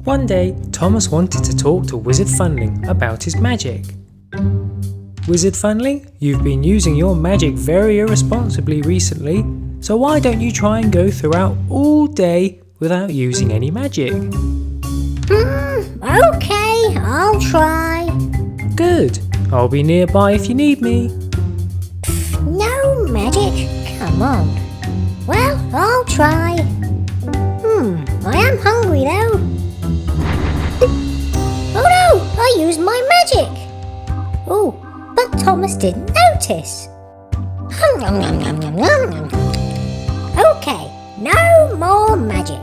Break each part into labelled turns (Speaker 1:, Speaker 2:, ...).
Speaker 1: One day, Thomas wanted to talk to Wizard Funling about his magic. Wizard Funling, you've been using your magic very irresponsibly recently, so why don't you try and go throughout all day without using any magic?
Speaker 2: Okay, I'll try.
Speaker 1: Good, I'll be nearby if you need me.
Speaker 2: No magic? Come on. Well, I'll try. I am hungry though. Oh no, I used my magic. Oh, but Thomas didn't notice. Okay, no more magic.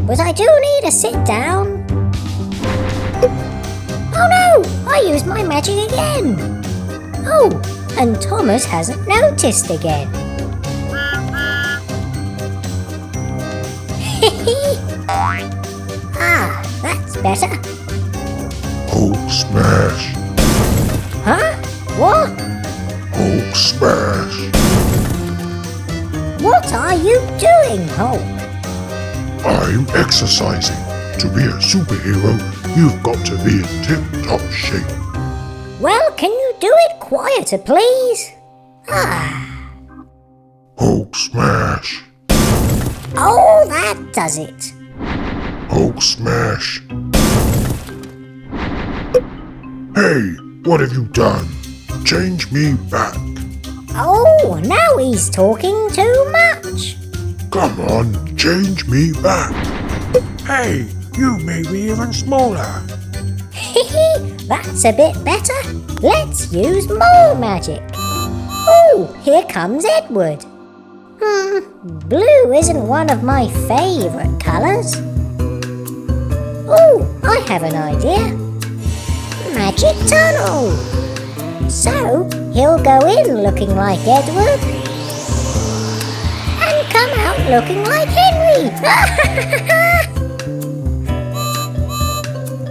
Speaker 2: But I do need to sit down. Oh no, I used my magic again. Oh, and Thomas hasn't noticed again. That's better.
Speaker 3: Hulk smash!
Speaker 2: Huh? What?
Speaker 3: Hulk smash!
Speaker 2: What are you doing, Hulk?
Speaker 3: I'm exercising. To be a superhero, you've got to be in tip-top shape.
Speaker 2: Well, can you do it quieter, please?
Speaker 3: Hulk smash!
Speaker 2: Oh, that does it.
Speaker 3: Hulk smash! Hey, what have you done? Change me back.
Speaker 2: Oh, now he's talking too much.
Speaker 3: Come on, change me back. Hey, you made me even smaller.
Speaker 2: That's a bit better. Let's use more magic. Oh, here comes Edward. Blue isn't one of my favourite colours. Oh, I have an idea. Magic tunnel. So, he'll go in looking like Edward and come out looking like Henry.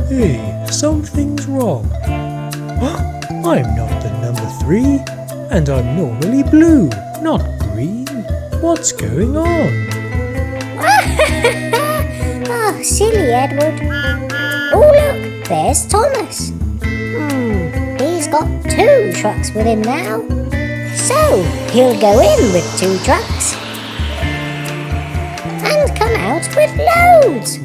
Speaker 1: Hey, something's wrong. I'm not the number 3, and I'm normally blue, not green. What's going on?
Speaker 2: Oh, silly Edward. Oh, look, there's Thomas. He's got 2 trucks with him now. So, he'll go in with 2 trucks and come out with loads.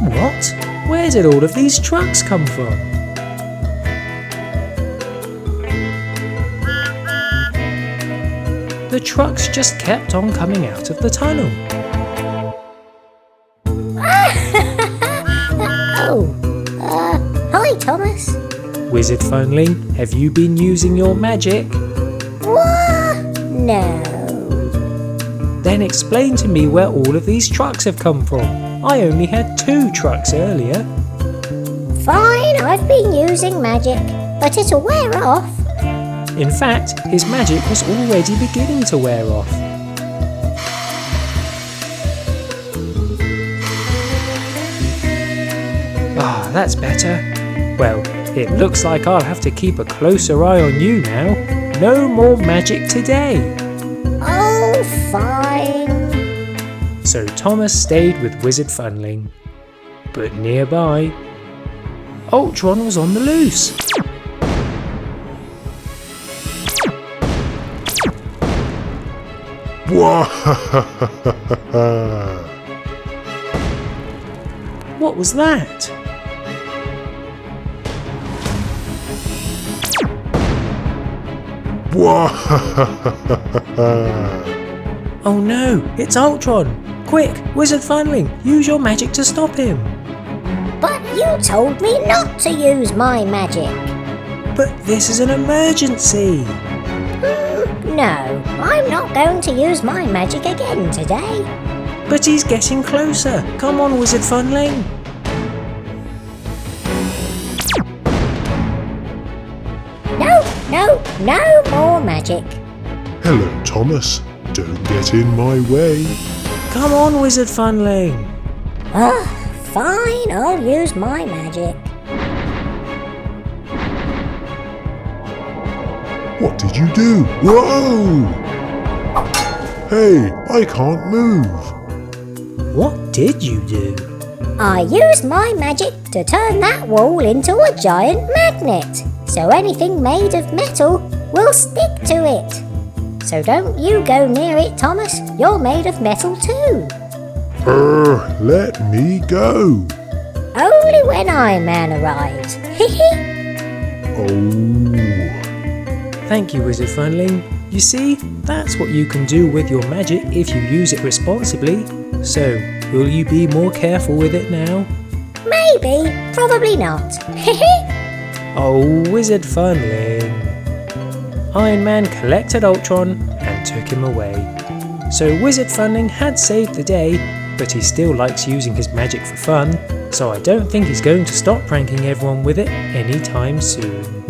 Speaker 1: What? Where did all of these trucks come from? The trucks just kept on coming out of the tunnel.
Speaker 2: Hi, Thomas.
Speaker 1: Wizard Funling, have you been using your magic?
Speaker 2: What? No.
Speaker 1: Then explain to me where all of these trucks have come from. I only had 2 trucks earlier.
Speaker 2: Fine, I've been using magic, but it'll wear off.
Speaker 1: In fact, his magic was already beginning to wear off. That's better. Well, it looks like I'll have to keep a closer eye on you now. No more magic today.
Speaker 2: Oh, fine.
Speaker 1: So Thomas stayed with Wizard Funling. But nearby, Ultron was on the loose. What was that? Oh no, it's Ultron! Quick, Wizard Funling, use your magic to stop him!
Speaker 2: But you told me not to use my magic.
Speaker 1: But this is an emergency!
Speaker 2: No, I'm not going to use my magic again today.
Speaker 1: But he's getting closer! Come on, Wizard Funling!
Speaker 2: No more magic.
Speaker 3: Hello, Thomas. Don't get in my way.
Speaker 1: Come on, Wizard Funling!
Speaker 2: Fine, I'll use my magic.
Speaker 3: What did you do? Whoa! Hey, I can't move.
Speaker 1: What did you do?
Speaker 2: I used my magic to turn that wall into a giant magnet, so anything made of metal will stick to it. So don't you go near it, Thomas. You're made of metal too.
Speaker 3: Let me go.
Speaker 2: Only when Iron Man arrives.
Speaker 3: Oh.
Speaker 1: Thank you, Wizard Funling. You see, that's what you can do with your magic if you use it responsibly. So, will you be more careful with it now?
Speaker 2: Maybe, probably not.
Speaker 1: Oh, Wizard Funling. Iron Man collected Ultron and took him away. So Wizard Funling had saved the day, but he still likes using his magic for fun, so I don't think he's going to stop pranking everyone with it anytime soon.